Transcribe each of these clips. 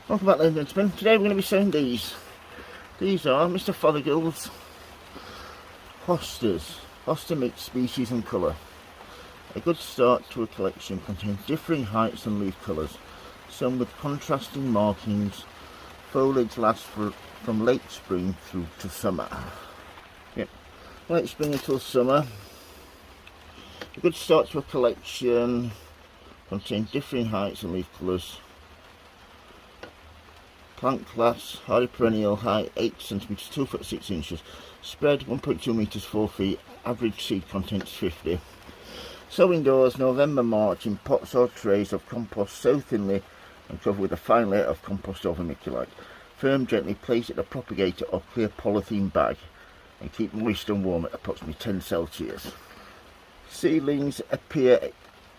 Welcome back, ladies and gentlemen. Today we're going to be selling these. These are Mr. Fothergill's Hostas. Hosta mixed species and colour. A good start to a collection, contains differing heights and leaf colours, some with contrasting markings. Foliage lasts from late spring through to summer. Yep, late spring until summer. A good start to a collection, contains differing heights and leaf colours. Plant class, hardy perennial, height 8 cm, 2 foot 6 inches, spread 1.2 meters, 4 feet, average seed contents 50. Sow indoors November, March in pots or trays of compost, sow thinly and cover with a fine layer of compost or vermiculite. Firm gently, place it in a propagator or clear polythene bag and keep moist and warm at approximately 10 Celsius. Seedlings appear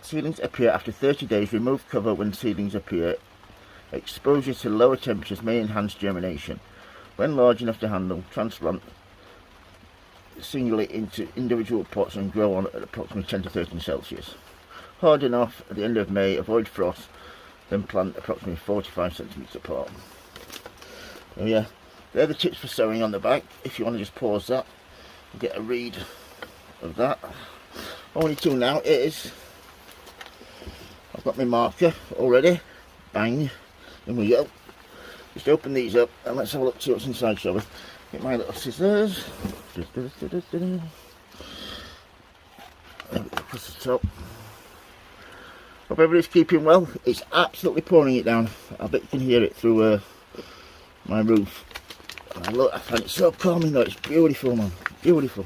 after 30 days. Remove cover when seedlings appear. Exposure to lower temperatures may enhance germination. When large enough to handle, transplant singly into individual pots and grow on at approximately 10 to 13 Celsius. Hard enough at the end of May, avoid frost, then plant approximately 45 centimeters apart. So yeah, they're the tips for sowing on the back. If you want to just pause that and get a read of that. All I need to now is, I've got my marker already, bang. In we go. Just open these up and let's have a look, see what's inside, shall we? Get my little scissors. There we go, across the top. Hope everybody's keeping well. It's absolutely pouring it down. I bet you can hear it through my roof. And I find it so calming though. It's beautiful, man. Beautiful.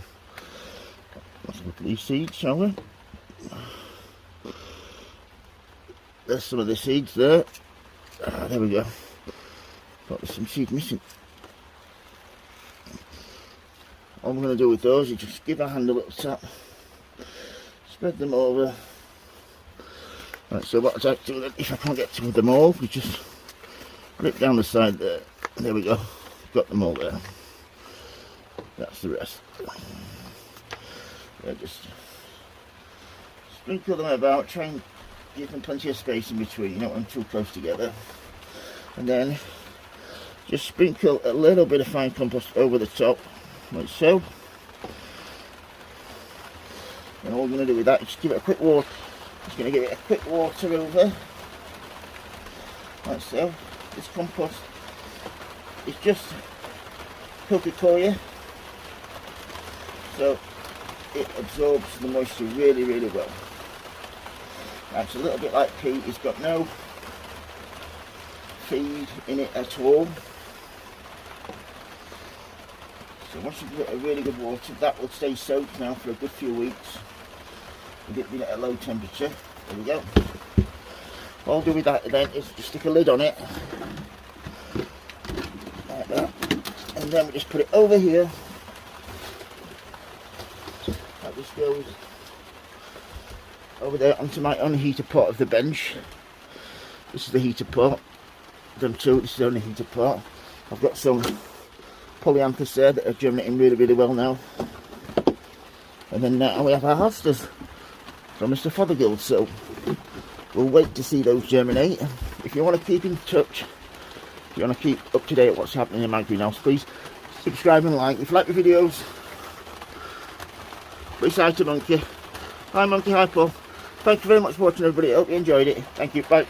Let's look at these seeds, shall we? There's some of the seeds there. There we go. Thought there's some seeds missing. All I'm going to do with those is just give a hand a little tap, spread them over. Right, so what I like to do, if I can't get to them all, we just rip down the side there. There we go. Got them all there. That's the rest. Yeah, just sprinkle them about. Try and give them plenty of space in between, you don't want them too close together. And then just sprinkle a little bit of fine compost over the top, like so. And all we're going to do with that is just give it a quick water. Just going to give it a quick water over, like so. This compost is just Coca-Cola, so it absorbs the moisture really, really well. It's a little bit like peat, it's got no feed in it at all. So once you give it a really good water, that will stay soaked now for a good few weeks with it being at a low temperature. There we go. All I'll do with that then is just stick a lid on it, like that, and then we just put it over here. That just goes over there onto my unheated pot of the bench. This is the heated pot. Done two, this is the only heated pot. I've got some polyanthus there that are germinating really, really well now. And then now we have our hostas from Mr. Fothergill, so we'll wait to see those germinate. If you want to keep in touch, if you want to keep up to date with what's happening in my greenhouse, please subscribe and like. If you like the videos, please say hi to Monkey. Hi Monkey, hi Paul. Thank you very much for watching, everybody. I hope you enjoyed it. Thank you. Bye.